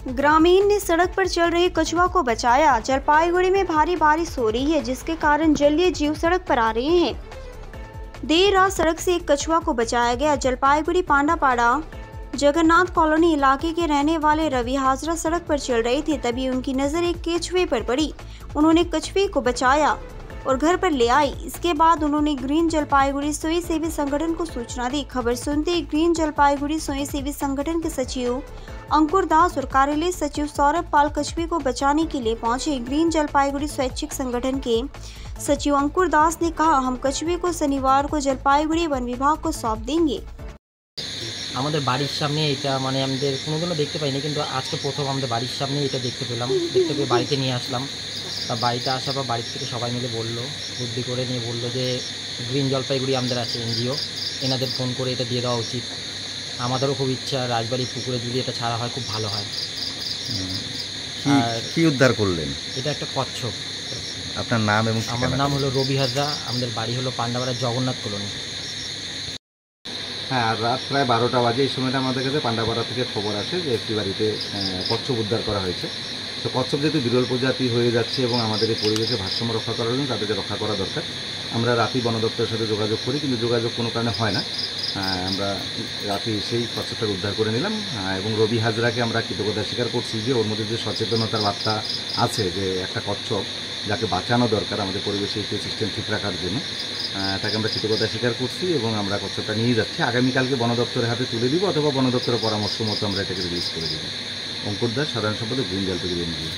ग्रामीण ने सड़क पर चल रहे कछुआ को बचाया। जलपाईगुड़ी में भारी बारिश हो रही है, जिसके कारण जलीय जीव सड़क पर आ रहे हैं। देर रात सड़क से एक कछुआ को बचाया गया। जलपाईगुड़ी पांडापाड़ा जगन्नाथ कॉलोनी इलाके के रहने वाले रवि हाजरा सड़क पर चल रहे थे, तभी उनकी नज़र एक कछुए पर पड़ी। उन्होंने कछुए को बचाया और घर पर ले आई। इसके बाद उन्होंने ग्रीन जलपाईगुड़ी स्वयंसेवी संगठन को सूचना दी। खबर सुनते ही ग्रीन जलपाईगुड़ी स्वयंसेवी संगठन के सचिव अंकुर दास और कार्यालय सचिव सौरभ पाल कछुए को बचाने के लिए पहुंचे। ग्रीन जलपाईगुड़ी स्वैच्छिक संगठन के सचिव अंकुर दास ने कहा, हम कछुए को शनिवार को जलपाईगुड़ी वन विभाग को सौंप देंगे। আমাদের বাড়ির সামনে এটা মানে আমাদের কোনোদিনও দেখতে পাইনি, কিন্তু আজকে প্রথম আমাদের বাড়ির সামনে এটা দেখতে পেলাম। দেখতে পেয়ে বাড়িতে নিয়ে আসলাম। তা বাড়িতে আসার পর বাড়ির থেকে সবাই মিলে বললো, বুদ্ধি করে নিয়ে বললো যে গ্রিন জলপাইগুড়ি আমাদের আছে এনজিও, এনাদের ফোন করে এটা দিয়ে দেওয়া উচিত। আমাদেরও খুব ইচ্ছা রাজবাড়ি পুকুরে যদি এটা ছাড়া হয় খুব ভালো হয়। আর কি উদ্ধার করলেন? এটা একটা কচ্ছপ। আপনার নাম এবং আমার নাম হলো রবি হাজরা, আমাদের বাড়ি হলো পান্ডাপাড়া জগন্নাথ কলোনি। হ্যাঁ, আর রাত প্রায় 12টা বাজে এই সময়টা আমাদের কাছে পান্ডাপাড়া থেকে খবর আসে যে একটি বাড়িতে কচ্ছপ উদ্ধার করা হয়েছে। তো কচ্ছপ যেহেতু বিরল প্রজাতি হয়ে যাচ্ছে এবং আমাদের এই পরিবেশে ভারসাম্য রক্ষা করার জন্য তাদেরকে রক্ষা করা দরকার। আমরা রাতেই বন দপ্তরের সাথে যোগাযোগ করি, কিন্তু যোগাযোগ কোনো কারণে হয় না। আমরা রাতে সেই কচ্ছপটাকে উদ্ধার করে নিলাম এবং রবি হাজরাকে আমরা কৃতজ্ঞতা স্বীকার করছি যে ওর মধ্যে যে সচেতনতার বার্তা আছে যে একটা কচ্ছপ যাকে বাঁচানো দরকার আমাদের পরিবেশে ইকোসিস্টেম ঠিক রাখার জন্য, তাকে আমরা কৃতজ্ঞতা স্বীকার করছি এবং আমরা কচ্ছপটা নিয়ে যাচ্ছি। আগামীকালকে বন দপ্তরের হাতে তুলে দিব অথবা বন দপ্তরের পরামর্শ মতো আমরা এটাকে রিলিজ করে দেব। অঙ্কুর দাস, সাধারণ সম্পাদক, গ্রিন জলপাইগুড়ি এনজিও।